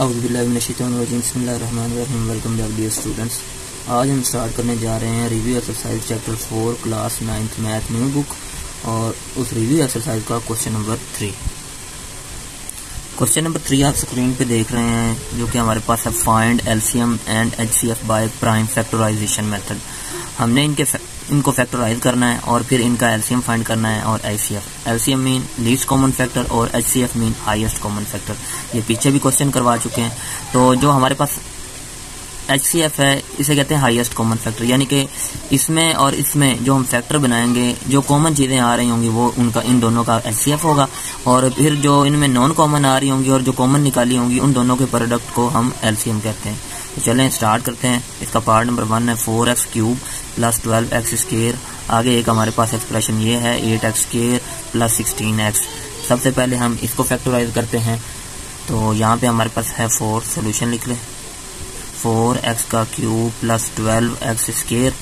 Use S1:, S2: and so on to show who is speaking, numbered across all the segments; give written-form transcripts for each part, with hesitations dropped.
S1: बिस्मिल्लाहिर्रहमानिर्रहीम। Welcome back dear students. आज हम स्टार्ट करने जा रहे हैं review exercise chapter 4 class 9th math new book, और उस रिव्यू एक्सरसाइज का क्वेश्चन नंबर 3। क्वेश्चन नंबर 3 आप स्क्रीन पे देख रहे हैं, जो कि हमारे पास है find LCM and HCF by prime factorisation method. हमने इनको फैक्टराइज करना है और फिर इनका एलसीएम फाइंड करना है और HCF. LCM mean least common factor और HCF mean highest common factor. ये पीछे भी क्वेश्चन करवा चुके हैं। तो जो हमारे पास एचसीएफ है, इसे कहते हैं हाईएस्ट कॉमन फैक्टर, यानी कि इसमें और इसमें जो हम फैक्टर बनाएंगे, जो कॉमन चीजें आ रही होंगी वो उनका इन दोनों का एचसीएफ होगा, और फिर जो इनमें नॉन कॉमन आ रही होंगी और जो कॉमन निकाली होंगी उन दोनों के प्रोडक्ट को हम एलसीएम कहते हैं। तो चलें स्टार्ट करते हैं। इसका पार्ट नंबर 1 है 4x cube plus 12x square. आगे एक हमारे पास एक्सप्रेशन ये है 8x स्क्वायर प्लस 16x। सबसे पहले हम इसको फैक्टराइज करते हैं। तो यहाँ पे हमारे पास है 4, सोल्यूशन लिख लें। 4x का क्यूब प्लस 12x स्क्वायर।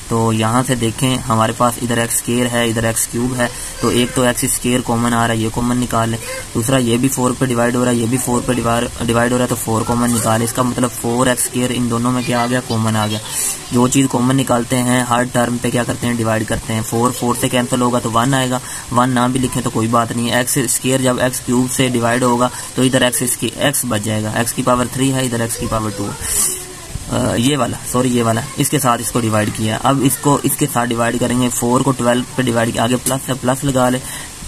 S1: तो यहाँ से देखें हमारे पास इधर x स्क्वायर है, इधर x क्यूब है, तो एक तो x स्क्वायर कॉमन आ रहा है, ये कॉमन निकाल लें। दूसरा ये भी 4 पे डिवाइड हो रहा है, ये भी 4 पे डिवाइड हो रहा है, तो 4 कॉमन निकालें। इसका मतलब 4x स्क्वायर इन दोनों में क्या आ गया, कॉमन आ गया। जो चीज़ कॉमन निकालते हैं हर टर्म पे क्या करते हैं, डिवाइड करते हैं। 4 से कैंसिल होगा तो 1 आएगा, 1 ना भी लिखें तो कोई बात नहीं है। x स्क्वायर जब x क्यूब से डिवाइड होगा तो इधर x बच जाएगा, x की पावर 3 है, इधर x की पावर 2 ये वाला इसके साथ इसको डिवाइड किया। अब इसको इसके साथ डिवाइड करेंगे। 4 को 12 पे डिवाइड किया, आगे प्लस है, प्लस लगा ले,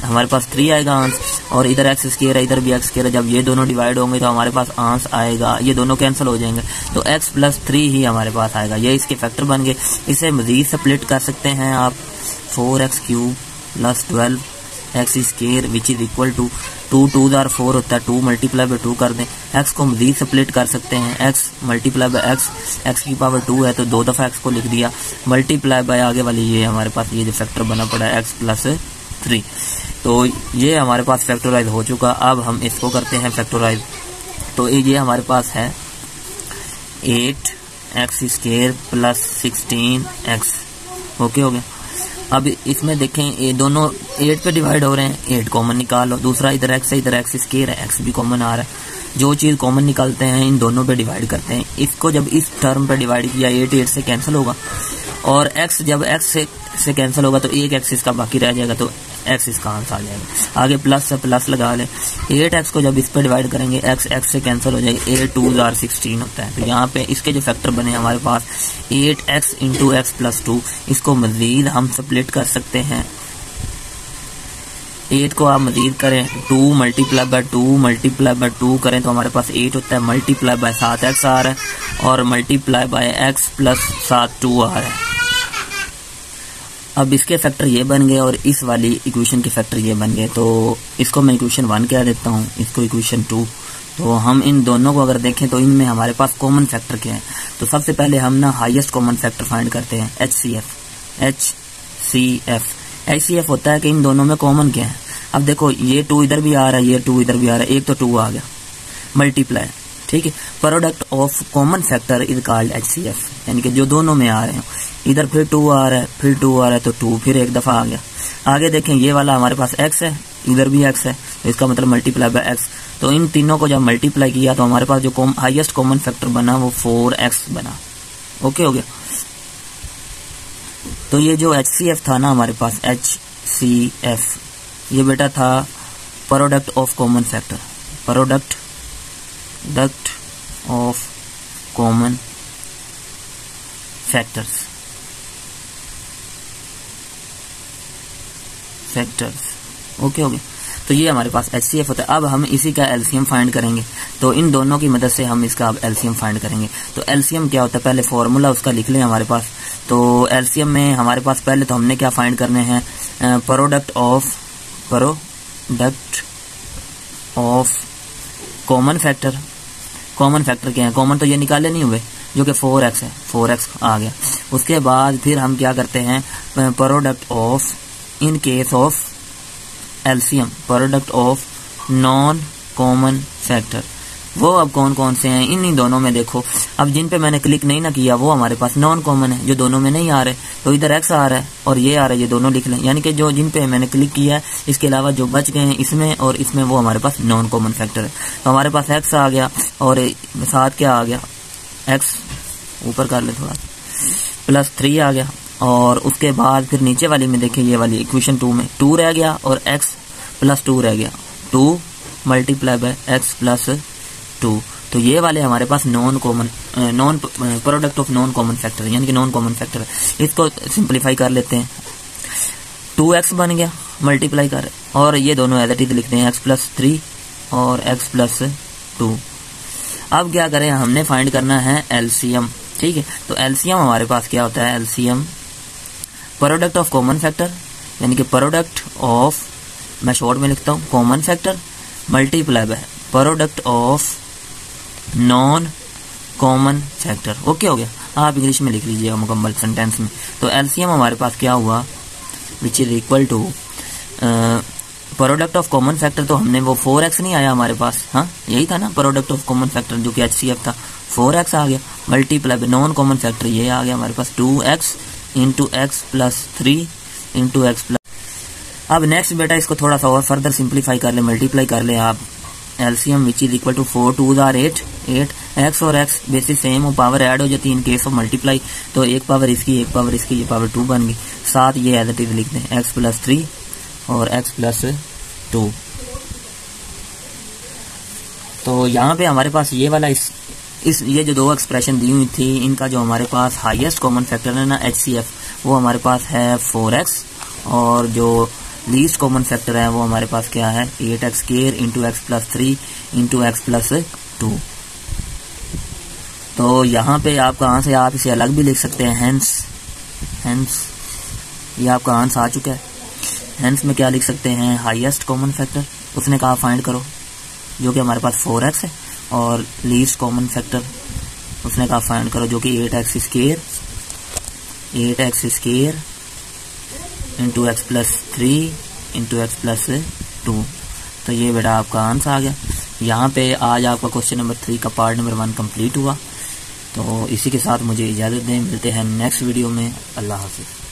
S1: हमारे पास 3 आएगा आंस, और इधर x स्क्वायर है, इधर भी x स्क्वायर है। जब ये दोनों डिवाइड होंगे तो हमारे पास आंस आएगा, ये दोनों कैंसिल हो जाएंगे, तो x प्लस 3 ही हमारे पास आएगा। ये इसके फैक्टर बन गए। इसे मजीद स्प्लिट कर सकते हैं आप। 4x cube plus 12x square which is equal to 2 2 4 होता है, 2 मल्टीप्लाई बाय 2 कर दें। x को मजीद स्प्लिट कर सकते हैं। x मल्टीप्लाई बाय x की पावर 2 है तो 2 दफ़ा x को लिख दिया, मल्टीप्लाई बाय आगे वाली ये हमारे पास ये जो फैक्टर बना पड़ा है x प्लस 3। तो ये हमारे पास फैक्टराइज हो चुका। अब हम इसको करते हैं फैक्टराइज। तो ये हमारे पास है 8x square plus 16x। Okay हो गया। अब इसमें देखें ये दोनों 8 पे डिवाइड हो रहे हैं, 8 कॉमन निकालो। दूसरा इधर x है, इधर x स्क्वायर है, x भी कॉमन आ रहा है। जो चीज़ कॉमन निकालते हैं इन दोनों पे डिवाइड करते हैं। इसको जब इस टर्म पे डिवाइड किया 8 से कैंसिल होगा, और x जब x से कैंसिल होगा तो एक x इसका बाकी रह जाएगा, तो x इसका आंसर आ जाएगा। आगे प्लस से प्लस लगा लें। 8x को जब इस पे डिवाइड करेंगे x से कैंसिल हो जाएगा, 8 2 16 होता है। तो यहाँ पे इसके जो फैक्टर बने हमारे पास 8x इंटू x प्लस 2। इसको मजीद हम स्प्लिट कर सकते हैं। 8 को आप मजीद करें, 2 मल्टीप्लाई बाय 2 करें तो हमारे पास 8 होता है, मल्टीप्लाई बाय 7x आ रहा है, और मल्टीप्लाई बाय x प्लस 7 2 आ रहा है। अब इसके फैक्टर ये बन गए और इस वाली इक्वेशन के फैक्टर ये बन गए। तो इसको मैं इक्वेशन 1 कह देता हूँ, इसको इक्वेशन 2। तो हम इन दोनों को अगर देखें तो इनमें हमारे पास कॉमन फैक्टर क्या है। तो सबसे पहले हम ना हाईएस्ट कॉमन फैक्टर फाइंड करते हैं, एचसीएफ होता है कि इन दोनों में कॉमन क्या है। अब देखो ये 2 इधर भी आ रहा है, ये 2 इधर भी आ रहा है, एक तो 2 आ गया, मल्टीप्लाई, ठीक है। Product of common factor is called HCF, यानी कि जो दोनों में आ रहे हैं। इधर फिर 2 आ रहा है, फिर 2 आ रहा है, तो 2 फिर एक दफा आ गया। आगे देखें ये वाला हमारे पास x है, इधर भी x है, तो इसका मतलब मल्टीप्लाई बाय x। तो इन तीनों को जब मल्टीप्लाई किया तो हमारे पास जो हाईएस्ट कॉमन फैक्टर बना वो 4x बना। ओके हो गया। तो ये जो एचसीएफ था ना हमारे पास, एचसीएफ, ये बेटा था product of common factor, product of common factors. Okay हो गया। तो ये हमारे पास एचसीएफ होता है। अब हम इसी का एलसीएम फाइंड करेंगे। तो इन दोनों की मदद से हम इसका अब एलसीएम फाइंड करेंगे। तो एलसीएम क्या होता है, पहले फॉर्मूला उसका लिख लें हमारे पास। तो एलसीएम में हमारे पास पहले तो हमने क्या फाइंड करने हैं, product of common factor. Common factor क्या है, कॉमन तो ये निकाले नहीं हुए, जो कि 4x है, 4x आ गया। उसके बाद फिर हम क्या करते हैं, product of, in case of LCM, product of non common factor. वो अब कौन कौन से हैं, इन्हीं दोनों में देखो। अब जिन पे मैंने क्लिक नहीं ना किया वो हमारे पास नॉन कॉमन है, जो दोनों में नहीं आ रहे। तो इधर x आ रहा है और ये आ रहा है, ये दोनों लिख लें। यानी कि जो जिन पे मैंने क्लिक किया है, इसके अलावा जो बच गए हैं इसमें और इसमें, वो हमारे पास नॉन कॉमन फैक्टर है। तो हमारे पास x आ गया, और साथ क्या आ गया, x ऊपर कर ले थोड़ा, +3 आ गया। और उसके बाद फिर नीचे वाली में देखिए, ये वाली इक्वेशन 2 में 2 रह गया और x +2 रह गया, 2 मल्टीप्लाई बाय x +2। तो ये वाले हमारे पास non product of non common factor, यानी कि नॉन कॉमन फैक्टर है। इसको सिंपलीफाई कर लेते हैं, 2x बन गया मल्टीप्लाई कर, और ये दोनों एज इट इज लिखते हैं, x +3 और x +2। अब क्या करें, हमने फाइंड करना है एलसीएम, ठीक है। तो एलसीएम हमारे पास क्या होता है, LCM product of common factor, यानी कि प्रोडक्ट ऑफ, मैं शॉर्ट में लिखता हूँ, common factor multiply by product of non common factor. Okay हो गया, आप इंग्लिश में लिख लीजिएगा मुकम्मल सेंटेंस में। तो एलसीएम हमारे पास क्या हुआ, which is equal to product of common factor. तो हमने वो 4x नहीं आया हमारे पास, हाँ यही था ना प्रोडक्ट ऑफ कॉमन फैक्टर, जो कि HCF था, 4x आ गया multiply by non common factor, ये आ गया हमारे पास 2x into x +3 into x +। अब नेक्स्ट बेटा इसको थोड़ा सा और फर्दर सिंप्लीफाई कर ले, मल्टीप्लाई कर ले आप, LCM which is equal to 4 2 are 8 x और x बेसिस सेम हो, पावर ऐड हो जाती है इन केस ऑफ मल्टीप्लाई, तो एक पावर इसकी एक पावर इसकी, ये पावर 2 बन गई। साथ ये एज इट इज लिखते हैं, x +3 और x +2। तो यहाँ पे हमारे पास ये वाला ये जो दो एक्सप्रेशन दी हुई थी, इनका जो हमारे पास हाईएस्ट कॉमन फैक्टर है ना HCF, वो हमारे पास है 4x, और जो लीस्ट कॉमन फैक्टर है वो हमारे पास क्या है, 8x² into x +3 into x +2। तो यहाँ पे आप कहाँ से आप इसे अलग भी लिख सकते हैं, हेंस ये आपका आंसर आ चुका है। हेंस में क्या लिख सकते हैं, हाईएस्ट कॉमन फैक्टर, उसने कहा फाइंड करो, जो कि हमारे पास 4x है, और लीस्ट कॉमन फैक्टर उसने कहा फाइंड करो, जो कि 8x² into x +3 into x +2। तो ये बेटा आपका आंसर आ गया। यहाँ पे आज आपका क्वेश्चन नंबर 3 का पार्ट नंबर 1 कंप्लीट हुआ। तो इसी के साथ मुझे इजाज़त दें, मिलते हैं नेक्स्ट वीडियो में। अल्लाह हाफिज़।